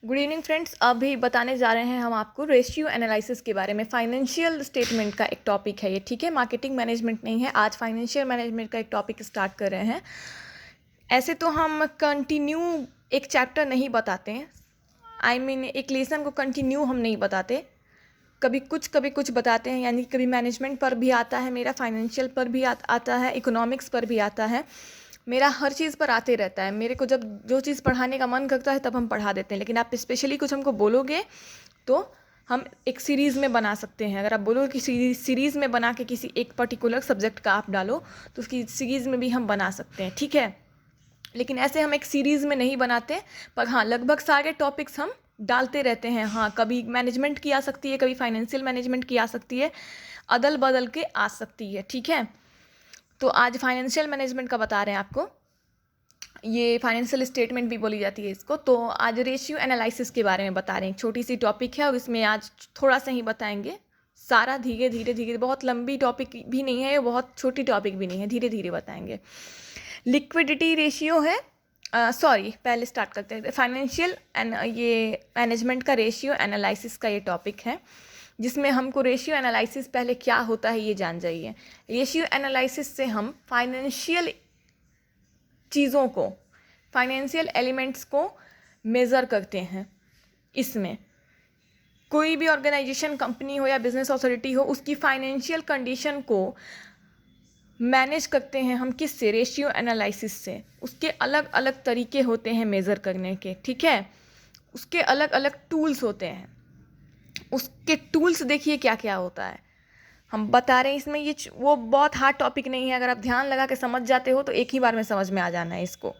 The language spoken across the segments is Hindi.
Good evening friends. अभी बताने जा रहे हैं हम आपको रेशियो एनालिसिस के बारे में। फाइनेंशियल स्टेटमेंट का एक टॉपिक है ये, ठीक है। मार्केटिंग मैनेजमेंट नहीं है। आज फाइनेंशियल मैनेजमेंट का एक टॉपिक स्टार्ट कर रहे हैं। ऐसे तो हम कंटिन्यू एक चैप्टर नहीं बताते हैं, एक लेसन को कंटिन्यू हम नहीं बताते। कभी कुछ बताते हैं, यानी कभी मैनेजमेंट पर भी आता है मेरा, फाइनेंशियल पर भी आता है, इकोनॉमिक्स पर भी आता है मेरा। हर चीज़ पर आते रहता है। मेरे को जब जो चीज़ पढ़ाने का मन करता है तब हम पढ़ा देते हैं, लेकिन आप स्पेशली कुछ हमको बोलोगे तो हम एक सीरीज़ में बना सकते हैं। अगर आप बोलोगे कि सीरीज़ में बना के किसी एक पर्टिकुलर सब्जेक्ट का आप डालो तो उसकी सीरीज़ में भी हम बना सकते हैं, ठीक है। लेकिन ऐसे हम एक सीरीज़ में नहीं बनाते, पर हाँ लगभग सारे टॉपिक्स हम डालते रहते हैं। हाँ, कभी मैनेजमेंट की आ सकती है, कभी फाइनेंशियल मैनेजमेंट की आ सकती है, अदल बदल के आ सकती है, ठीक है। तो आज फाइनेंशियल मैनेजमेंट का बता रहे हैं आपको। ये फाइनेंशियल स्टेटमेंट भी बोली जाती है इसको। तो आज रेशियो एनालिसिस के बारे में बता रहे हैं। छोटी सी टॉपिक है और इसमें आज थोड़ा सा ही बताएंगे, सारा धीरे धीरे। बहुत लंबी टॉपिक भी नहीं है, बहुत छोटी टॉपिक भी नहीं है, धीरे धीरे बताएंगे। लिक्विडिटी रेशियो है, पहले स्टार्ट करते हैं। फाइनेंशियल ये मैनेजमेंट का रेशियो एनालिसिस का ये टॉपिक है, जिसमें हमको रेशियो एनालिसिस पहले क्या होता है ये जान जाइए। रेशियो एनालिसिस से हम फाइनेंशियल चीज़ों को, फाइनेंशियल एलिमेंट्स को मेज़र करते हैं। इसमें कोई भी ऑर्गेनाइजेशन, कंपनी हो या बिजनेस अथॉरिटी हो, उसकी फाइनेंशियल कंडीशन को मैनेज करते हैं हम किससे? रेशियो एनालिसिस से। उसके अलग अलग तरीके होते हैं मेज़र करने के, ठीक है। उसके अलग अलग टूल्स होते हैं। उसके टूल्स देखिए क्या क्या होता है, हम बता रहे हैं इसमें। ये वो बहुत हार्ड टॉपिक नहीं है, अगर आप ध्यान लगा के समझ जाते हो तो एक ही बार में समझ में आ जाना है इसको।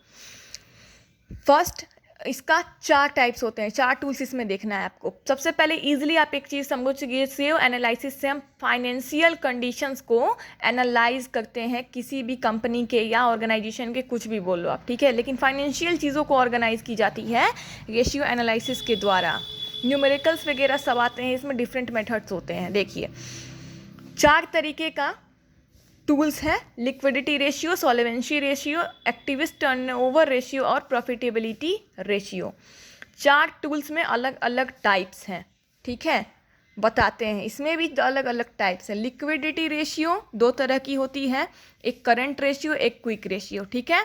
फर्स्ट, इसका 4 टाइप्स होते हैं, 4 टूल्स इसमें देखना है आपको। सबसे पहले इजीली आप एक चीज़ समझिए, रेशियो एनालिसिस से हम फाइनेंशियल कंडीशंस को एनालाइज करते हैं, किसी भी कंपनी के या ऑर्गेनाइजेशन के, कुछ भी बोलो आप, ठीक है। लेकिन फाइनेंशियल चीज़ों को ऑर्गेनाइज की जाती है रेशियो एनालिसिस के द्वारा। न्यूमेरिकल्स वगैरह सब आते हैं इसमें, डिफरेंट मेथड्स होते हैं। देखिए 4 तरीके का टूल्स है: liquidity ratio, solvency ratio, activist turnover ratio और प्रॉफिटेबिलिटी रेशियो। 4 टूल्स में अलग अलग टाइप्स हैं, ठीक है। बताते हैं, इसमें भी अलग अलग टाइप्स हैं। लिक्विडिटी रेशियो 2 तरह की होती है, एक करंट रेशियो, एक क्विक रेशियो, ठीक है।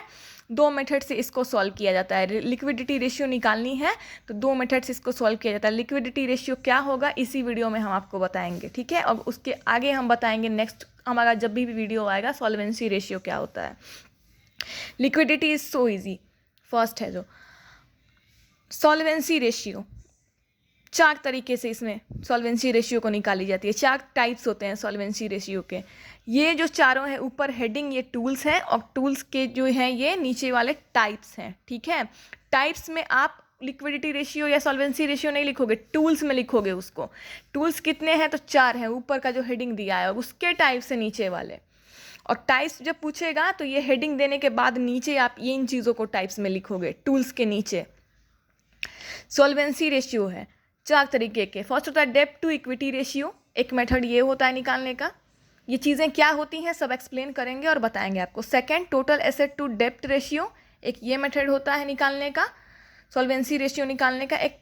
2 मेथड से इसको सॉल्व किया जाता है। लिक्विडिटी रेशियो निकालनी है तो 2 मेथड से इसको सॉल्व किया जाता है। लिक्विडिटी रेशियो क्या होगा इसी वीडियो में हम आपको बताएंगे, ठीक है। अब उसके आगे हम बताएंगे नेक्स्ट हमारा जब भी वीडियो आएगा, सॉल्वेंसी रेशियो क्या होता है। Liquidity is so easy. First है जो सॉल्वेंसी रेशियो। 4 तरीके से इसमें सॉल्वेंसी रेशियो को निकाली जाती है। 4 टाइप्स होते हैं सॉल्वेंसी रेशियो के। ये जो चारों हैं ऊपर हेडिंग, ये टूल्स हैं, और टूल्स के जो हैं ये नीचे वाले टाइप्स हैं, ठीक है। टाइप्स में आप लिक्विडिटी रेशियो या सॉल्वेंसी रेशियो नहीं लिखोगे, टूल्स में लिखोगे उसको। टूल्स कितने हैं? तो 4 हैं, ऊपर का जो हेडिंग दिया है, और उसके टाइप से नीचे वाले। और टाइप्स जब पूछेगा तो ये हेडिंग देने के बाद नीचे आप ये इन चीज़ों को टाइप्स में लिखोगे, टूल्स के नीचे। सॉल्वेंसी रेशियो है 4 तरीके के। फर्स्ट होता है डेब्ट टू इक्विटी रेशियो, एक मेथड ये होता है निकालने का। ये चीज़ें क्या होती हैं सब एक्सप्लेन करेंगे और बताएंगे आपको। सेकंड, टोटल एसेट टू डेब्ट रेशियो, एक ये मेथड होता है निकालने का, सॉल्वेंसी रेशियो निकालने का। एक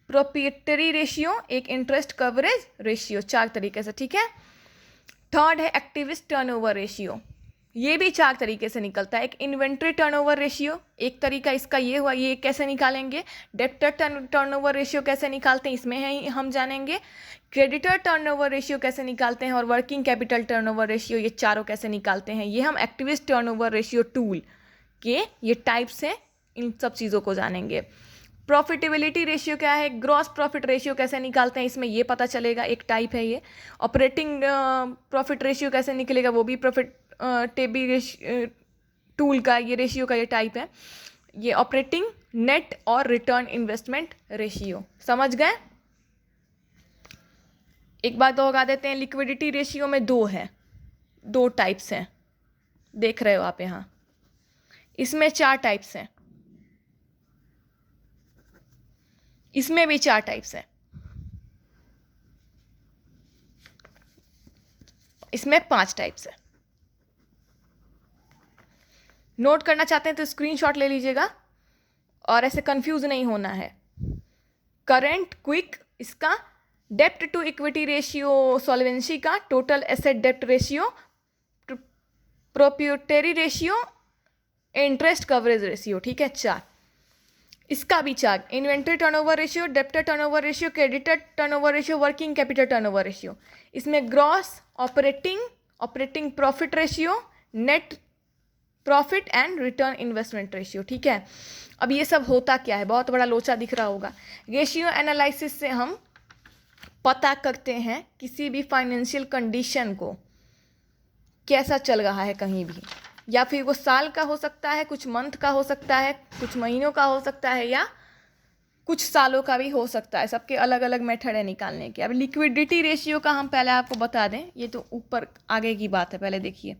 प्रोप्रिएटरी रेशियो, एक इंटरेस्ट कवरेज रेशियो। 4 तरीके से, ठीक है। थर्ड है एक्टिविस्ट टर्नओवर रेशियो, ये भी 4 तरीके से निकलता है। एक इन्वेंट्री टर्नओवर रेशियो, एक तरीका इसका ये हुआ, ये कैसे निकालेंगे। डेब्टर टर्नओवर रेशियो कैसे निकालते हैं इसमें है हम जानेंगे। क्रेडिटर टर्नओवर रेशियो कैसे निकालते हैं, और वर्किंग कैपिटल टर्नओवर रेशियो, ये चारों कैसे निकालते हैं, ये हम एक्टिविस्ट टर्नओवर रेशियो टूल के ये टाइप्स हैं, इन सब चीज़ों को जानेंगे। प्रॉफिटेबिलिटी रेशियो क्या है, ग्रॉस प्रॉफिट रेशियो कैसे निकालते हैं इसमें ये पता चलेगा, एक टाइप है ये। ऑपरेटिंग प्रॉफिट रेशियो कैसे निकलेगा, वो भी प्रॉफिट टेबी टूल का ये रेशियो का ये टाइप है। ये ऑपरेटिंग, नेट और रिटर्न इन्वेस्टमेंट रेशियो। समझ गए? एक बात दोहरा देते हैं, लिक्विडिटी रेशियो में 2 है, 2 टाइप्स हैं, देख रहे हो आप यहाँ। इसमें 4 टाइप्स हैं, इसमें भी 4 टाइप्स हैं। इसमें 5 टाइप्स है। नोट करना चाहते हैं तो स्क्रीनशॉट ले लीजिएगा और ऐसे कंफ्यूज नहीं होना है। करंट क्विक इसका, डेप्ट टू इक्विटी रेशियो सॉल्वेंसी का, टोटल एसेट डेप्ट ratio, proprietary ratio, interest coverage ratio, ठीक है, 4। इसका भी 4, inventory turnover ratio, debtor turnover ratio, creditor turnover ratio, working capital turnover ratio. इसमें gross, operating profit ratio, net profit and return investment ratio, ठीक है। अब ये सब होता क्या है, बहुत बड़ा लोचा दिख रहा होगा। रेशियो एनालिसिस से हम पता करते हैं किसी भी फाइनेंशियल कंडीशन को कैसा चल रहा है कहीं भी, या फिर वो साल का हो सकता है, कुछ मंथ का हो सकता है, कुछ महीनों का हो सकता है, या कुछ सालों का भी हो सकता है। सबके अलग अलग मेथड है निकालने के। अब लिक्विडिटी रेशियो का हम पहले आपको बता दें, ये तो ऊपर आगे की बात है, पहले देखिए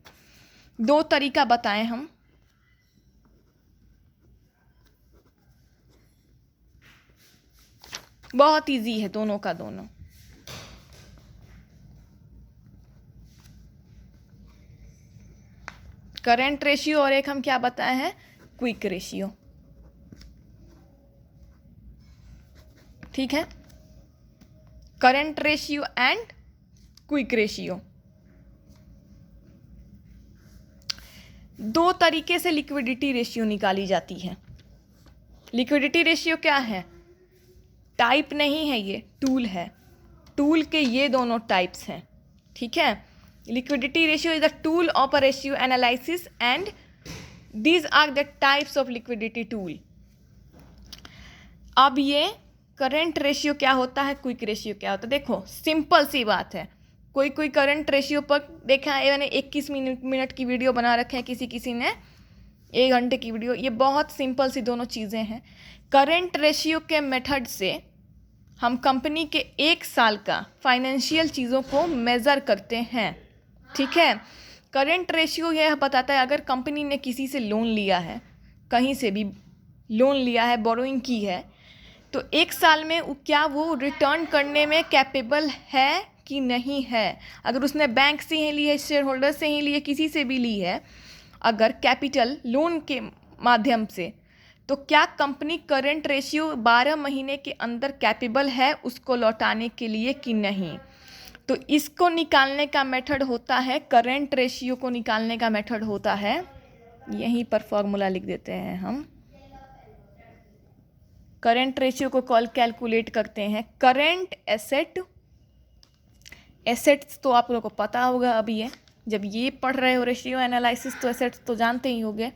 2 तरीका बताएं हम। बहुत इजी है दोनों का दोनों। करंट रेशियो और एक हम क्या बताए हैं, क्विक रेशियो, ठीक है। Current ratio and quick ratio, 2 तरीके से लिक्विडिटी रेशियो निकाली जाती है। लिक्विडिटी रेशियो क्या है, टाइप नहीं है, ये टूल है। टूल के ये दोनों टाइप्स हैं, ठीक है। Liquidity ratio is the tool of a ratio analysis and these are the types of liquidity tool. अब ये करंट रेशियो क्या होता है, क्विक रेशियो क्या होता है, देखो सिंपल सी बात है। कोई करंट रेशियो पर देखा है, मैंने 21 मिनट की वीडियो बना रखे हैं, किसी ने 1 घंटे की वीडियो। ये बहुत सिंपल सी दोनों चीज़ें हैं। करंट रेशियो के मेथड से हम कंपनी के 1 साल का फाइनेंशियल चीज़ों को मेज़र करते हैं, ठीक है। करंट रेशियो यह बताता है अगर कंपनी ने किसी से लोन लिया है, कहीं से भी लोन लिया है, बोरोइंग की है, तो 1 साल में क्या वो रिटर्न करने में कैपेबल है कि नहीं है। अगर उसने बैंक से ही ली है, शेयर होल्डर से ही ली है, किसी से भी ली है अगर कैपिटल लोन के माध्यम से, तो क्या कंपनी करंट रेशियो 12 महीने के अंदर कैपेबल है उसको लौटाने के लिए कि नहीं। तो इसको निकालने का मेथड होता है, करंट रेशियो को निकालने का मेथड होता है, यहीं पर फॉर्मूला लिख देते हैं हम। करंट रेशियो को कैलकुलेट करते हैं, करंट एसेट्स तो आप लोगों को पता होगा। अभी ये जब ये पढ़ रहे हो रेशियो एनालिसिस तो एसेट्स तो जानते ही होंगे।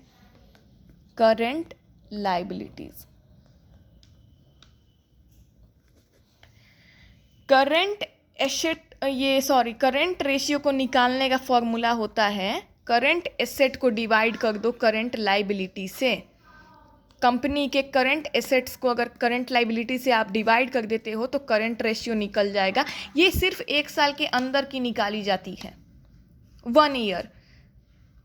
करंट लायबिलिटीज, करंट रेशियो को निकालने का फॉर्मूला होता है, करंट एसेट को डिवाइड कर दो करंट लायबिलिटी से। कंपनी के करंट एसेट्स को अगर करंट लायबिलिटी से आप डिवाइड कर देते हो तो करंट रेशियो निकल जाएगा। ये सिर्फ 1 साल के अंदर की निकाली जाती है। 1 ईयर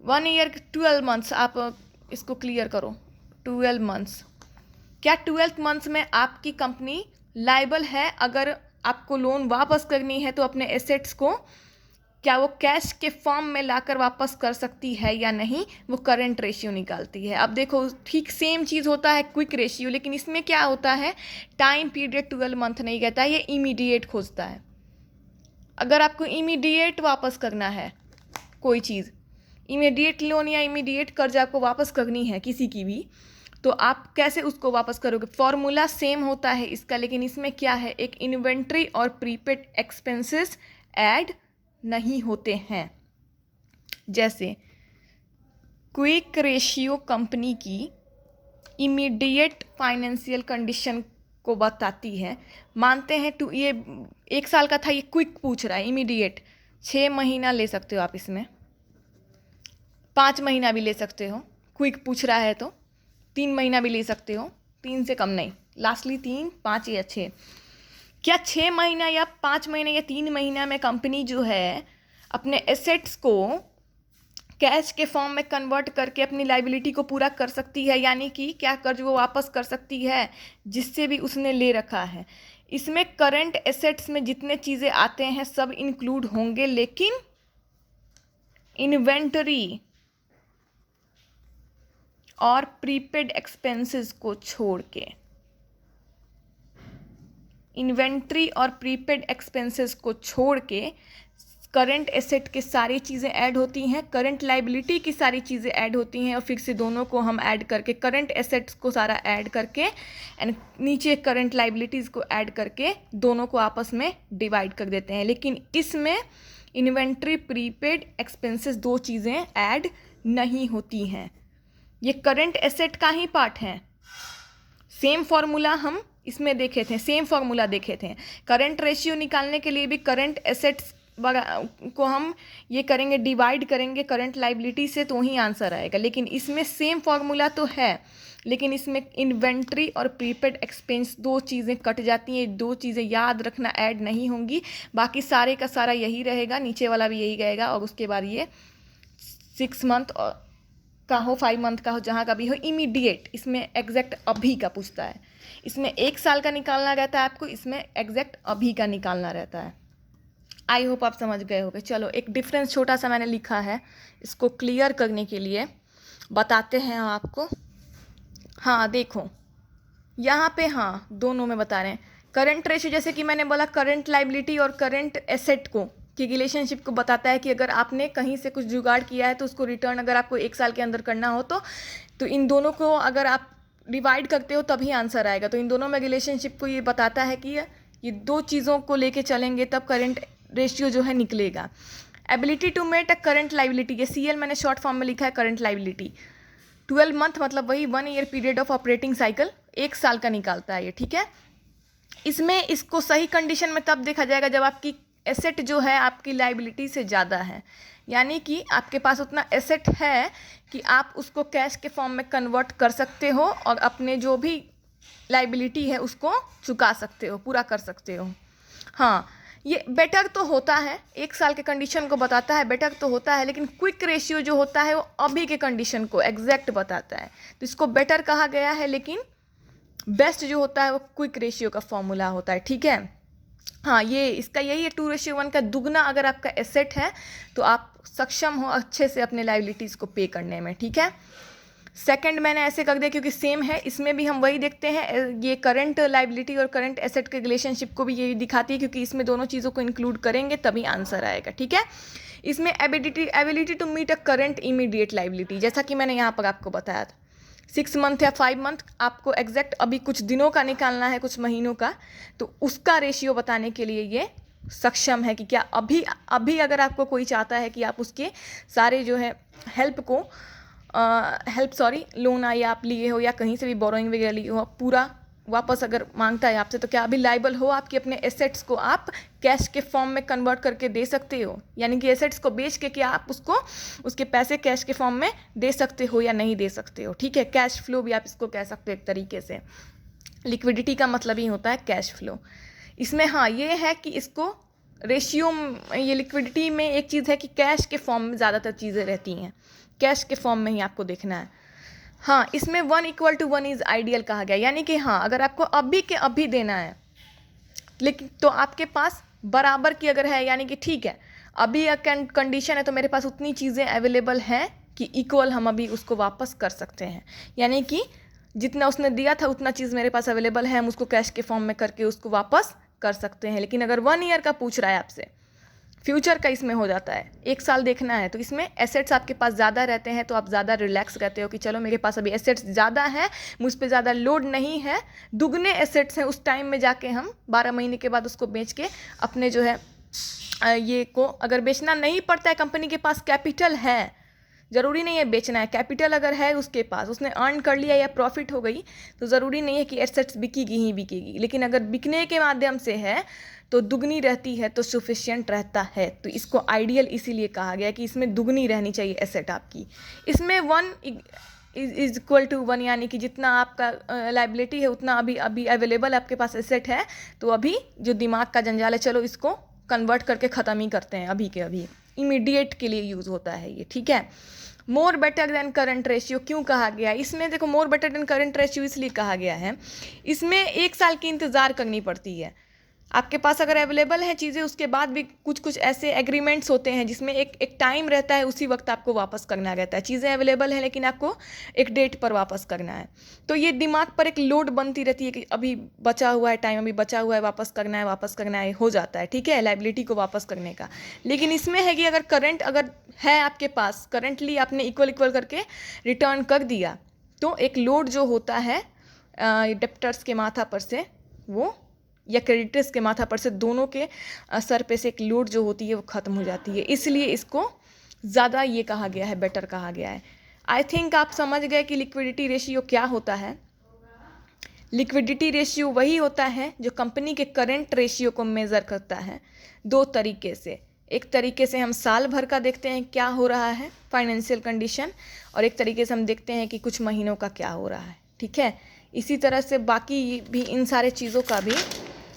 12 मंथ्स, आप इसको क्लियर करो। 12 मंथ्स, क्या 12 मंथ्स में आपकी कंपनी लायबल है, अगर आपको लोन वापस करनी है तो अपने एसेट्स को क्या वो कैश के फॉर्म में लाकर वापस कर सकती है या नहीं, वो करंट रेशियो निकालती है। अब देखो ठीक सेम चीज़ होता है क्विक रेशियो, लेकिन इसमें क्या होता है, टाइम पीरियड 12 मंथ नहीं कहता है, ये इमीडिएट खोजता है। अगर आपको इमीडिएट वापस करना है कोई चीज़, इमीडिएट लोन या इमीडिएट कर्ज आपको वापस करनी है किसी की भी, तो आप कैसे उसको वापस करोगे। फॉर्मूला सेम होता है इसका, लेकिन इसमें क्या है, एक इन्वेंट्री और प्रीपेड एक्सपेंसेस ऐड नहीं होते हैं। जैसे क्विक रेशियो कंपनी की इमीडिएट फाइनेंशियल कंडीशन को बताती है। मानते हैं ये 1 साल का था, ये क्विक पूछ रहा है, इमीडिएट 6 महीना ले सकते हो आप, इसमें 5 महीना भी ले सकते हो। क्विक पूछ रहा है तो 3 महीना भी ले सकते हो, 3 से कम नहीं, लास्टली 3, 5 या 6। क्या 6 महीना या 5 महीने या 3 महीना में कंपनी जो है अपने एसेट्स को कैश के फॉर्म में कन्वर्ट करके अपनी लायबिलिटी को पूरा कर सकती है, यानी कि क्या कर्ज वो वापस कर सकती है जिससे भी उसने ले रखा है। इसमें करंट एसेट्स में जितने चीज़ें आते हैं सब इंक्लूड होंगे, लेकिन इन्वेंटरी और प्रीपेड एक्सपेंसेस को छोड़ के, इन्वेंट्री और प्रीपेड एक्सपेंसेस को छोड़ के करंट एसेट की सारी चीज़ें ऐड होती हैं, करंट लाइबिलिटी की सारी चीज़ें ऐड होती हैं, और फिर से दोनों को हम ऐड करके करंट एसेट्स को सारा ऐड करके एंड नीचे करंट लाइबिलिटीज़ को ऐड करके दोनों को आपस में डिवाइड कर देते हैं। लेकिन इसमें इन्वेंट्री प्रीपेड एक्सपेंसेस दो चीज़ें ऐड नहीं होती हैं, ये करंट एसेट का ही पार्ट है। सेम फॉर्मूला हम इसमें देखे थे, सेम फॉर्मूला देखे थे। करंट रेशियो निकालने के लिए भी करंट एसेट्स को हम ये करेंगे, डिवाइड करेंगे करंट लाइबिलिटी से, तो ही आंसर आएगा। लेकिन इसमें सेम फॉर्मूला तो है, लेकिन इसमें इन्वेंट्री और प्रीपेड एक्सपेंस दो चीज़ें कट जाती हैं, दो चीज़ें याद रखना ऐड नहीं होंगी, बाकी सारे का सारा यही रहेगा, नीचे वाला भी यही रहेगा। और उसके बाद ये 6 मंथ का हो, 5 मंथ का हो, जहाँ का भी हो, इमीडिएट, इसमें एग्जैक्ट अभी का पूछता है। इसमें 1 साल का निकालना रहता है आपको, इसमें एग्जैक्ट अभी का निकालना रहता है। आई होप आप समझ गए होंगे। चलो एक डिफरेंस छोटा सा मैंने लिखा है, इसको क्लियर करने के लिए बताते हैं हम आपको। हाँ देखो यहाँ पे, हाँ दोनों में बता रहे हैं। करंट रेशियो जैसे कि मैंने बोला, करंट लाइबिलिटी और करंट एसेट को की रिलेशनशिप को बताता है कि अगर आपने कहीं से कुछ जुगाड़ किया है तो उसको रिटर्न अगर आपको 1 साल के अंदर करना हो तो इन दोनों को अगर आप डिवाइड करते हो तभी आंसर आएगा। तो इन दोनों में रिलेशनशिप को ये बताता है कि ये दो चीज़ों को लेके चलेंगे तब करंट रेशियो जो है निकलेगा। Ability to met a current liability, ये CL मैंने शॉर्ट फॉर्म में लिखा है करंट लाइबिलिटी। 12 मंथ मतलब वही 1 year period of operating cycle, 1 साल का निकालता है ये, ठीक है। इसमें इसको सही कंडीशन में तब देखा जाएगा जब आपकी एसेट जो है आपकी लाइबिलिटी से ज़्यादा है, यानी कि आपके पास उतना एसेट है कि आप उसको कैश के फॉर्म में कन्वर्ट कर सकते हो और अपने जो भी लाइबिलिटी है उसको चुका सकते हो, पूरा कर सकते हो। हाँ ये बेटर तो होता है, 1 साल के कंडीशन को बताता है, बेटर तो होता है, लेकिन क्विक रेशियो जो होता है वो अभी के कंडीशन को एग्जैक्ट बताता है, तो इसको बेटर कहा गया है। लेकिन बेस्ट जो होता है वो क्विक रेशियो का फॉर्मूला होता है, ठीक है। हाँ ये इसका यही है, 2:1 का दुगना अगर आपका एसेट है तो आप सक्षम हो अच्छे से अपने लाइबिलिटीज़ को पे करने में, ठीक है। सेकंड मैंने ऐसे कर दिया क्योंकि सेम है, इसमें भी हम वही देखते हैं, ये करंट लाइबिलिटी और करंट एसेट के रिलेशनशिप को भी यही दिखाती है, क्योंकि इसमें दोनों चीज़ों को इंक्लूड करेंगे तभी आंसर आएगा, ठीक है। इसमें ability to meet a current immediate liability, जैसा कि मैंने यहाँ पर आपको बताया था, 6 मंथ या 5 मंथ आपको एग्जैक्ट अभी कुछ दिनों का निकालना है, कुछ महीनों का, तो उसका रेशियो बताने के लिए ये सक्षम है कि क्या अभी अगर आपको कोई चाहता है कि आप उसके सारे जो है लोन आए आप लिए हो या कहीं से भी बोरोइंग वगैरह लिए हो, पूरा वापस अगर मांगता है आपसे, तो क्या अभी लाइबल हो आपके अपने एसेट्स को आप कैश के फॉर्म में कन्वर्ट करके दे सकते हो, यानी कि एसेट्स को बेच के क्या आप उसको उसके पैसे कैश के फॉर्म में दे सकते हो या नहीं दे सकते हो, ठीक है। कैश फ्लो भी आप इसको कह सकते हो एक तरीके से, लिक्विडिटी का मतलब ही होता है कैश फ्लो। इसमें हाँ ये है कि इसको रेशियो, ये लिक्विडिटी में एक चीज़ है कि कैश के फॉर्म में ज़्यादातर चीज़ें रहती हैं, कैश के फॉर्म में ही आपको देखना है। हाँ इसमें 1:1 इज़ आइडियल कहा गया, यानी कि हाँ अगर आपको अभी के अभी देना है, लेकिन तो आपके पास बराबर की अगर है, यानी कि ठीक है अभी कंडीशन है तो मेरे पास उतनी चीज़ें अवेलेबल हैं कि इक्वल हम अभी उसको वापस कर सकते हैं, यानी कि जितना उसने दिया था उतना चीज़ मेरे पास अवेलेबल है, हम उसको कैश के फॉर्म में करके उसको वापस कर सकते हैं। लेकिन अगर 1 ईयर का पूछ रहा है आपसे, फ्यूचर का इसमें हो जाता है 1 साल देखना है, तो इसमें एसेट्स आपके पास ज़्यादा रहते हैं तो आप ज़्यादा रिलैक्स रहते हो कि चलो मेरे पास अभी एसेट्स ज़्यादा है, मुझ पर ज़्यादा लोड नहीं है, दुगने एसेट्स हैं, उस टाइम में जाके हम 12 महीने के बाद उसको बेच के अपने जो है ये को अगर बेचना नहीं पड़ता है, कंपनी के पास कैपिटल है, ज़रूरी नहीं है बेचना है, कैपिटल अगर है उसके पास, उसने अर्न कर लिया या प्रॉफिट हो गई, तो ज़रूरी नहीं है कि एसेट्स बिकेगी ही बिकेगी, लेकिन अगर बिकने के माध्यम से है तो दुगनी रहती है तो सफिशिएंट रहता है, तो इसको आइडियल इसीलिए कहा गया कि इसमें दुगनी रहनी चाहिए एसेट आपकी। इसमें 1:1 यानी कि जितना आपका लाइबिलिटी है उतना अभी अवेलेबल आपके पास एसेट है, तो अभी जो दिमाग का जंजाल है चलो इसको कन्वर्ट करके ख़त्म ही करते हैं, अभी के अभी इमीडिएट के लिए यूज़ होता है ये, ठीक है। More better than current ratio क्यों कहा गया है, इसमें देखो more better than current ratio इसलिए कहा गया है, इसमें 1 साल की इंतज़ार करनी पड़ती है, आपके पास अगर अवेलेबल हैं चीज़ें, उसके बाद भी कुछ कुछ ऐसे एग्रीमेंट्स होते हैं जिसमें एक टाइम रहता है, उसी वक्त आपको वापस करना रहता है। चीज़ें अवेलेबल हैं लेकिन आपको एक डेट पर वापस करना है। तो ये दिमाग पर एक लोड बनती रहती है कि अभी बचा हुआ है टाइम, अभी बचा हुआ है, वापस करना है, हो जाता है, ठीक है, लायबिलिटी को वापस करने का। लेकिन इसमें है कि अगर करंट अगर है आपके पास, करंटली आपने इक्वल करके रिटर्न कर दिया, तो एक लोड जो होता है डेप्टर्स के माथा पर से वो, या क्रेडिटर्स के माथा पर से, दोनों के सर पे से एक लोड जो होती है वो ख़त्म हो जाती है। इसलिए इसको ज़्यादा ये कहा गया है, बेटर कहा गया है। आई थिंक आप समझ गए कि लिक्विडिटी रेशियो क्या होता है। लिक्विडिटी रेशियो वही होता है जो कंपनी के करंट रेशियो को मेज़र करता है दो तरीके से। एक तरीके से हम साल भर का देखते हैं क्या हो रहा है फाइनेंशियल कंडीशन, और एक तरीके से हम देखते हैं कि कुछ महीनों का क्या हो रहा है, ठीक है। इसी तरह से बाकी भी इन सारे चीज़ों का भी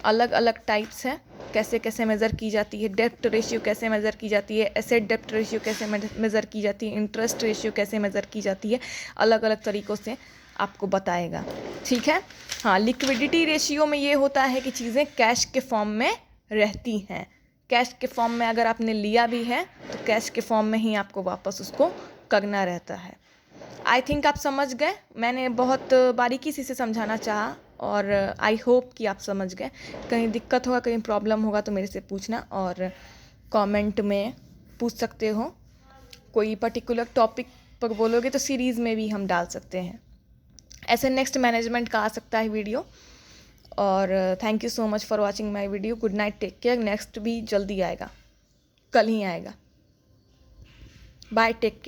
अलग अलग टाइप्स हैं, कैसे कैसे मेज़र की जाती है। डेप्ट रेशियो कैसे मेज़र की जाती है, एसेट डेप्ट रेशियो कैसे मेज़र की जाती है, इंटरेस्ट रेशियो कैसे मेज़र की जाती है, अलग अलग तरीक़ों से आपको बताएगा, ठीक है। हाँ, लिक्विडिटी रेशियो में ये होता है कि चीज़ें कैश के फॉर्म में रहती हैं। कैश के फॉर्म में अगर आपने लिया भी है तो कैश के फॉर्म में ही आपको वापस उसको करना रहता है। आई थिंक आप समझ गए, मैंने बहुत बारीकी से समझाना चाहा और आई होप कि आप समझ गए। कहीं दिक्कत होगा, कहीं प्रॉब्लम होगा तो मेरे से पूछना, और कमेंट में पूछ सकते हो। कोई पर्टिकुलर टॉपिक पर बोलोगे तो सीरीज़ में भी हम डाल सकते हैं। ऐसे नेक्स्ट मैनेजमेंट का आ सकता है वीडियो। और thank you so much for watching my video. Good night, take care. Next भी जल्दी आएगा, कल ही आएगा। Bye, take care.